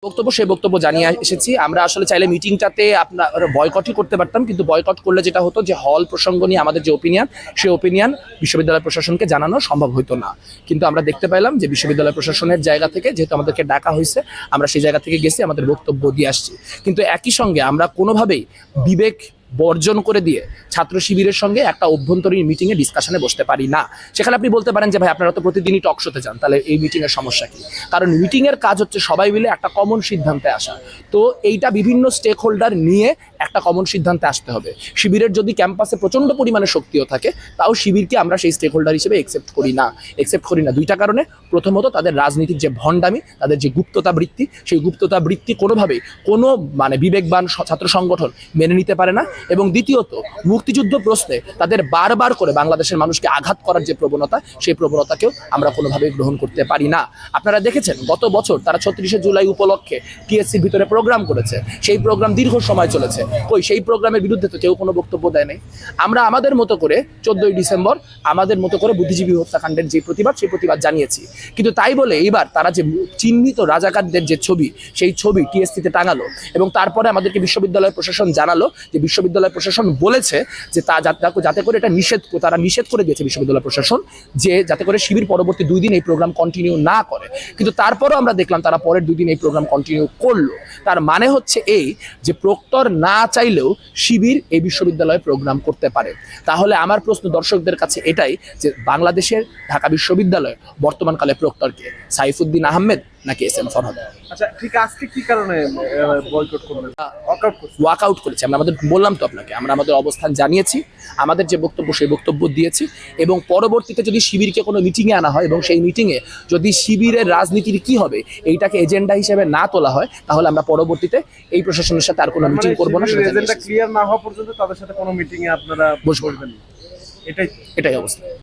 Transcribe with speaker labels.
Speaker 1: বক্তব্য সেই বক্তব্য জানিয়ে এসেছি। আমরা আসলে চাইলে মিটিংটাতে আপনার বয়কটই করতে পারতাম, কিন্তু বয়কট করলে যেটা হতো যে হল প্রসঙ্গ নিয়ে আমাদের যে ওপিনিয়ন, সেই ওপিনিয়ন বিশ্ববিদ্যালয় প্রশাসনকে জানানো সম্ভব হতো না। কিন্তু আমরা দেখতে পেলাম যে বিশ্ববিদ্যালয় প্রশাসনের জায়গা থেকে যেহেতু আমাদেরকে ডাকা হয়েছে, আমরা সেই জায়গা থেকে গেছি, আমাদের বক্তব্য দিয়ে আসছি। কিন্তু একই সঙ্গে আমরা কোনোভাবেই বিবেক বর্জন করে দিয়ে ছাত্র শিবিরের সঙ্গে একটা অভ্যন্তরীণ মিটিংয়ে ডিসকাশনে বসতে পারি না। সেখানে আপনি বলতে পারেন যে ভাই আপনারা তো প্রতিদিনই টক শোতে যান, তাহলে এই মিটিংয়ের সমস্যা কি? কারণ মিটিংয়ের কাজ হচ্ছে সবাই মিলে একটা কমন সিদ্ধান্তে আসা। তো এইটা বিভিন্ন স্টেক হোল্ডার নিয়ে একটা কমন সিদ্ধান্তে আসতে হবে। শিবিরের যদি ক্যাম্পাসে প্রচণ্ড পরিমাণে শক্তিও থাকে, তাও শিবিরকে আমরা সেই স্টেক হোল্ডার হিসেবে একসেপ্ট করি না দুইটা কারণে। প্রথমত, তাদের রাজনীতির যে ভণ্ডামি, তাদের যে গুপ্ততা বৃত্তি, সেই গুপ্ততা বৃত্তি কোনোভাবেই কোনো বিবেকবান ছাত্র সংগঠন মেনে নিতে পারে না। এবং দ্বিতীয়ত, মুক্তিযুদ্ধ প্রশ্নে তাদের বারবার করে বাংলাদেশের মানুষকে আঘাত করার যে প্রবণতা, সেই প্রবণতাকেও আমরা কোনোভাবেই গ্রহণ করতে পারি না। আপনারা দেখেছেন গত বছর তারা ৩৬শে জুলাই উপলক্ষে টিএসসির ভিতরে প্রোগ্রাম করেছে। সেই প্রোগ্রাম দীর্ঘ সময় চলেছে। সেই প্রোগ্রামের বিরুদ্ধে তো কেউ কোনো বক্তব্য দেয় নাই। আমরা আমাদের মতো করে 14ই ডিসেম্বর আমাদের মতো করে বুদ্ধিজীবী হত্যাকাণ্ডের যে প্রতিবাদ, সেই প্রতিবাদ জানিয়েছি। কিন্তু তাই বলে এইবার তারা যে চিহ্নিত রাজাকারদের যে ছবি, সেই ছবি টিএসসিতে টাঙালো এবং তারপরে আমাদেরকে বিশ্ববিদ্যালয় প্রশাসন জানালো যে বিশ্ববিদ্যালয় প্রশাসন বলেছে যে যাতে করে এটা তারা নিষেধ করে দিয়েছে বিশ্ববিদ্যালয় প্রশাসন, যে যাতে করে শিবির পরবর্তী 2 দিন এই প্রোগ্রাম কন্টিনিউ না করে। কিন্তু তারপরেও আমরা দেখলাম তারা পরের 2 দিন এই প্রোগ্রাম কন্টিনিউ করলো। তার মানে হচ্ছে এই যে প্রক্টর না চাইলেও শিবির এই বিশ্ববিদ্যালয়ে প্রোগ্রাম করতে পারে। তাহলে আমার প্রশ্ন দর্শকদের কাছে এটাই যে বাংলাদেশের ঢাকা বিশ্ববিদ্যালয় বর্তমানকালে প্রক্টরকে সাইফুদ্দিন আহমেদ নাকি এস.এম. ফরহাদ?
Speaker 2: আচ্ছা, ঠিক আজকে কি কারণে বয়কট করলেন?
Speaker 1: ওয়াকআউট করেছি আমরা। বললাম তো আপনাকে, আমরা আমাদের অবস্থান জানিয়েছি, আমাদের যে বক্তব্য সেই বক্তব্য দিয়েছি। এবং পরবর্তীতে যদি শিবিরকে কোনো মিটিংয়ে আনা হয় এবং সেই মিটিংয়ে যদি শিবিরের রাজনীতির কি হবে এইটাকে এজেন্ডা হিসেবে না তোলা হয়, তাহলে আমরা পরবর্তীতে এই প্রশাসনের সাথে আর কোনো মিটিং করবো না।
Speaker 2: এজেন্ডা ক্লিয়ার না হওয়া পর্যন্ত তাদের সাথে কোনো মিটিংয়ে আপনারা
Speaker 1: বসবো না।
Speaker 2: এটাই
Speaker 1: এটাই অবস্থা।